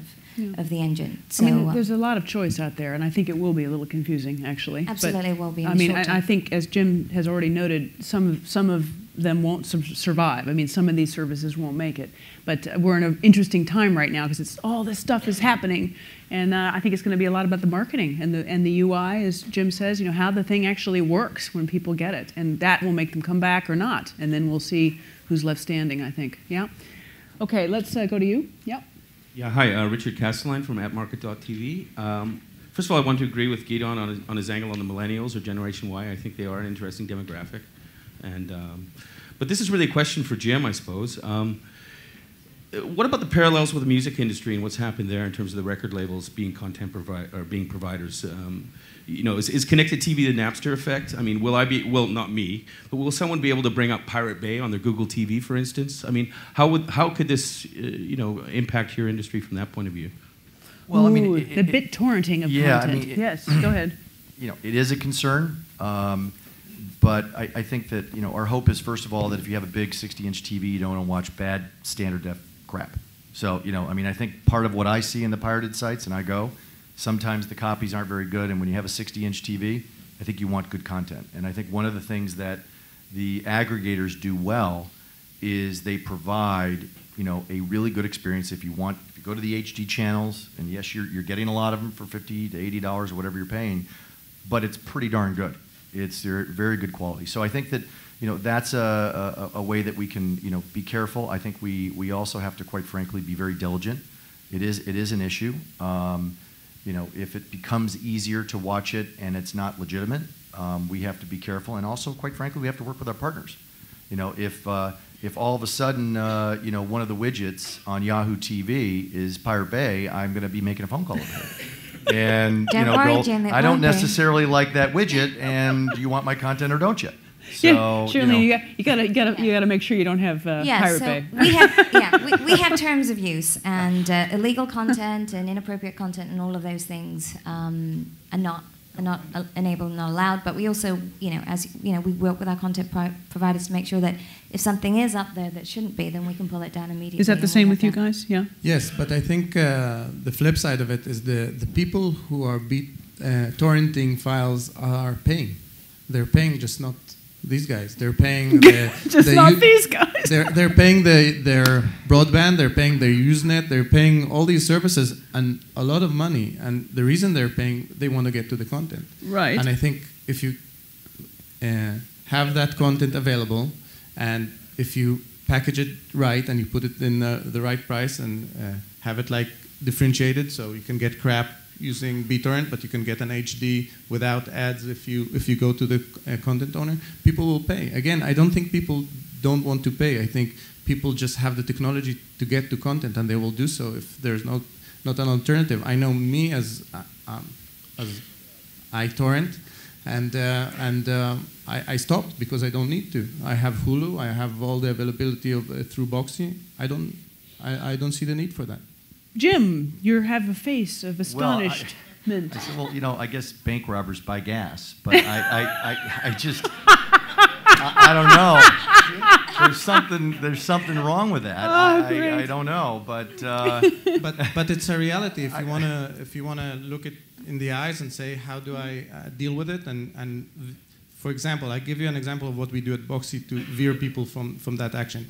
of the engine. So there's a lot of choice out there, and I think it will be a little confusing, actually. Absolutely, it will be. I think, as Jim has already noted, some of them won't survive. Some of these services won't make it. But we're in an interesting time right now because all this stuff is happening, and I think it's going to be a lot about the marketing and the UI, as Jim says, how the thing actually works when people get it, and that will make them come back or not, and then we'll see who's left standing, I think. Yeah. Okay, let's go to you. Yeah. Yeah. Hi, Richard Castelline from AppMarket.tv. First of all, I want to agree with Gidon on his angle on the millennials or Generation Y. I think they are an interesting demographic. But this is really a question for Jim, I suppose. what about the parallels with the music industry and what's happened there in terms of the record labels being being providers? Is connected TV the Napster effect? I mean, well, not me, but will someone be able to bring up Pirate Bay on their Google TV, for instance? I mean, how could this, impact your industry from that point of view? Well, I mean, the bit torrenting of content. Yes, go ahead. It is a concern. But I think that, our hope is, first of all, that if you have a big 60-inch TV, you don't want to watch bad standard def crap. So, I think part of what I see in the pirated sites, and I go, sometimes the copies aren't very good, and when you have a 60-inch TV, I think you want good content. And I think one of the things that the aggregators do well is they provide, a really good experience. If you go to the HD channels, and yes, you're getting a lot of them for $50 to $80 or whatever you're paying, but it's pretty darn good. They're very good quality. So I think that that's a way that we can be careful. I think we also have to, quite frankly, be very diligent. It is an issue. If it becomes easier to watch it and it's not legitimate, we have to be careful. And also, quite frankly, we have to work with our partners. If all of a sudden one of the widgets on Yahoo TV is Pirate Bay, I'm going to be making a phone call over it. And I don't necessarily like that widget, and do you want my content or don't you? So, yeah, Shirlene, you gotta make sure you don't have Pirate Bay. We have terms of use, and illegal content and inappropriate content and all of those things are not enabled, not allowed. But we also, we work with our content providers to make sure that if something is up there that shouldn't be, then we can pull it down immediately. Is that the same with you guys? Yeah. Yes, but I think the flip side of it is the people who are torrenting files are paying. They're paying, just not these guys. They're paying these guys. They're paying their broadband. They're paying their Usenet. They're paying all these services and a lot of money. And the reason they're paying, they want to get to the content. Right. And I think if you have that content available, and if you package it right and you put it in the right price and have it like differentiated, so you can get crap using BitTorrent, but you can get an HD without ads if you go to the content owner, people will pay. Again, I don't think people don't want to pay. I think people just have the technology to get to content, and they will do so if there's not an alternative. I know me as I torrent, and I stopped because I don't need to. I have Hulu. I have all the availability of through Boxee. I don't see the need for that. Jim, you have a face of astonishment. Well, I guess bank robbers buy gas, but I just I don't know. There's something wrong with that. I don't know, but it's a reality. If you wanna look it in the eyes and say, how do I deal with it? And for example, I give you an example of what we do at Boxee to veer people from that action.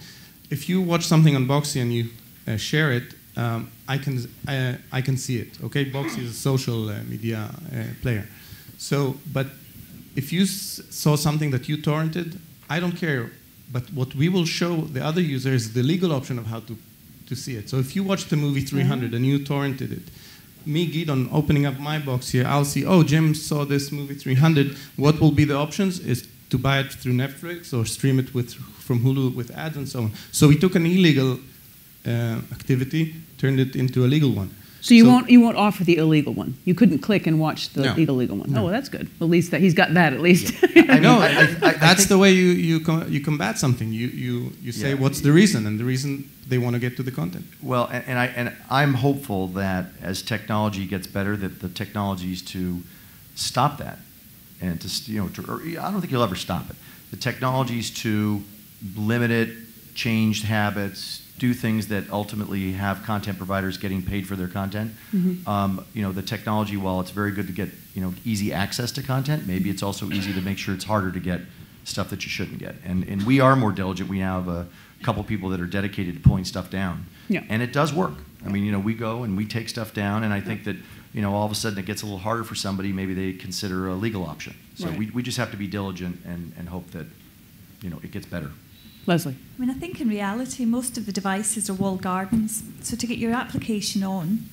If you watch something on Boxee and you share it, I can see it. Okay, Boxee is a social media player. So, but if you saw something that you torrented, I don't care. But what we will show the other user is the legal option of how to see it. So if you watch the movie 300 and you torrented it, me, Gidon, opening up my box here, I'll see, oh, Jim saw this movie 300. What will be the options is to buy it through Netflix or stream it from Hulu with ads and so on. So we took an illegal activity, turned it into a legal one. So you won't offer the illegal one. You couldn't click and watch the illegal one. No. Oh, well, that's good. At least he's got that. At least. Yeah. I know. That's the way you combat something. You say what's the reason, and the reason they want to get to the content. Well, and I'm hopeful that as technology gets better, that the technologies to stop that, and I don't think you'll ever stop it. The technologies to limit it, change habits, do things that ultimately have content providers getting paid for their content. Mm-hmm. The technology, while it's very good to get easy access to content, maybe it's also easy to make sure it's harder to get stuff that you shouldn't get. And we are more diligent. We have a couple people that are dedicated to pulling stuff down. Yeah. And it does work. I mean, we go and we take stuff down, and I think that all of a sudden it gets a little harder for somebody. Maybe they consider a legal option. So right. we just have to be diligent and hope that it gets better. Lesley. I mean, I think in reality, most of the devices are walled gardens. So to get your application on,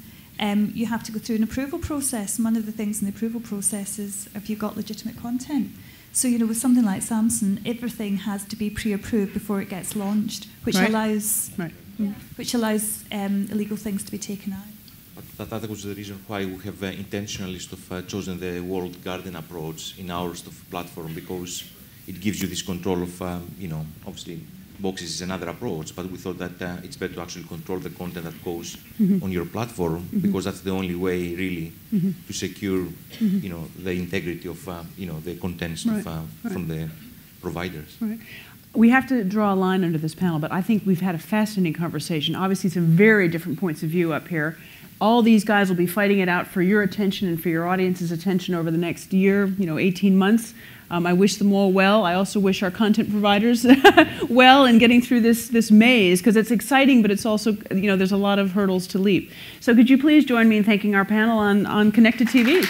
you have to go through an approval process. And one of the things in the approval process is if you've got legitimate content. So, with something like Samsung, everything has to be pre-approved before it gets launched, which allows which allows illegal things to be taken out. That was the reason why we have intentionally chosen the walled garden approach in our platform, because it gives you this control of, obviously Boxee is another approach, but we thought that it's better to actually control the content that goes on your platform, because that's the only way really to secure, the integrity of, the contents from the providers. Right. We have to draw a line under this panel, but I think we've had a fascinating conversation. Obviously, some very different points of view up here. All these guys will be fighting it out for your attention and for your audience's attention over the next year, 18 months. I wish them all well. I also wish our content providers well in getting through this maze, because it's exciting, but it's also, there's a lot of hurdles to leap. So could you please join me in thanking our panel on Connected TV?